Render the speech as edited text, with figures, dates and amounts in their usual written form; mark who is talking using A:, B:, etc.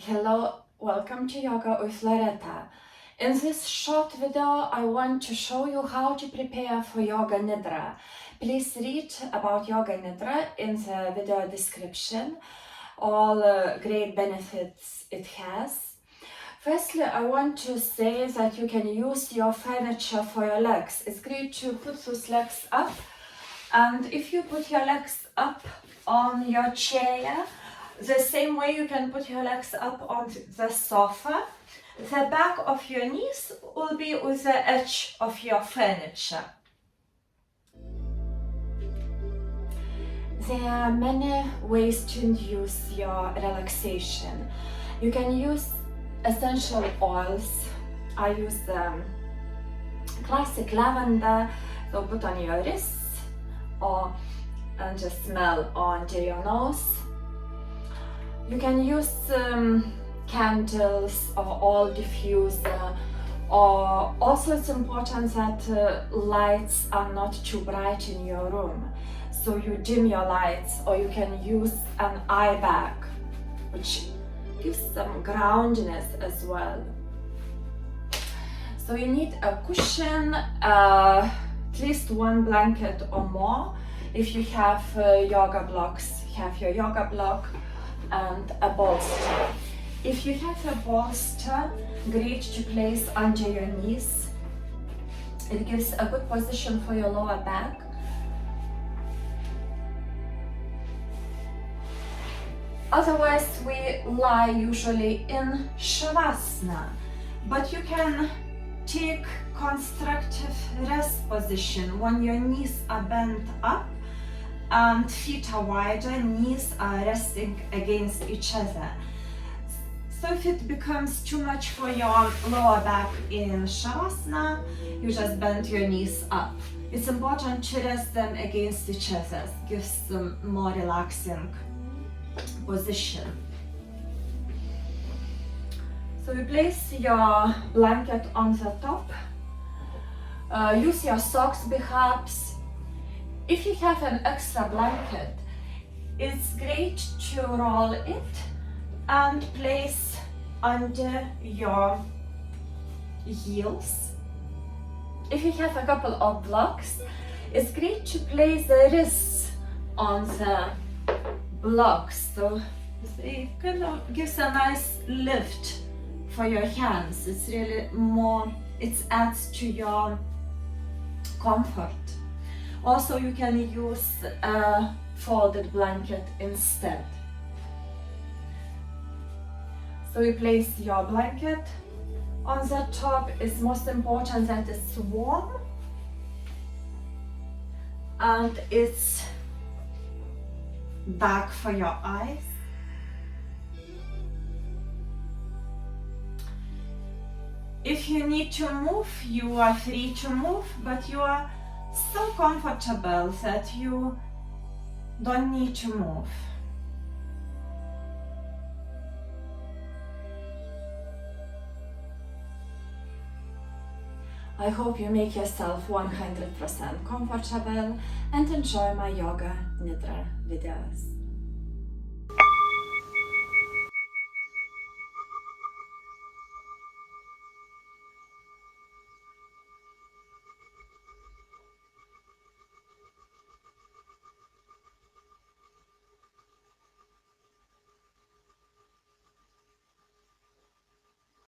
A: Hello, welcome to Yoga with Loreta. In this short video, I want to show you how to prepare for Yoga Nidra. Please read about Yoga Nidra in the video description, all great benefits it has. Firstly, I want to say that you can use your furniture for your legs. It's great to put those legs up, and if you put your legs up on your chair, the same way you can put your legs up on the sofa, the back of your knees will be with the edge of your furniture. There are many ways to induce your relaxation. You can use essential oils. I use classic lavender, so put on your wrists and just smell under your nose. You can use candles or oil diffuser, or also it's important that lights are not too bright in your room. So you dim your lights, or you can use an eye bag, which gives some groundedness as well. So you need a cushion, at least one blanket or more. If you have yoga blocks, have your yoga block and a bolster. If you have a bolster, great to place under your knees. It gives a good position for your lower back. Otherwise, we lie usually in Savasana, but you can take constructive rest position when your knees are bent up and feet are wider, knees are resting against each other. So if it becomes too much for your lower back in Savasana, you just bend your knees up. It's important to rest them against each other. It gives them more relaxing position. So you place your blanket on the top. Use your socks perhaps. If you have an extra blanket, it's great to roll it and place under your heels. If you have a couple of blocks, it's great to place the wrists on the blocks. So it kind of gives a nice lift for your hands. It's really more, it adds to your comfort. Also, you can use a folded blanket instead. So you place your blanket on the top. It's most important that it's warm and it's dark for your eyes. If you need to move, you are free to move, but you are so comfortable that you don't need to move. I hope you make yourself 100% comfortable and enjoy my Yoga Nidra videos.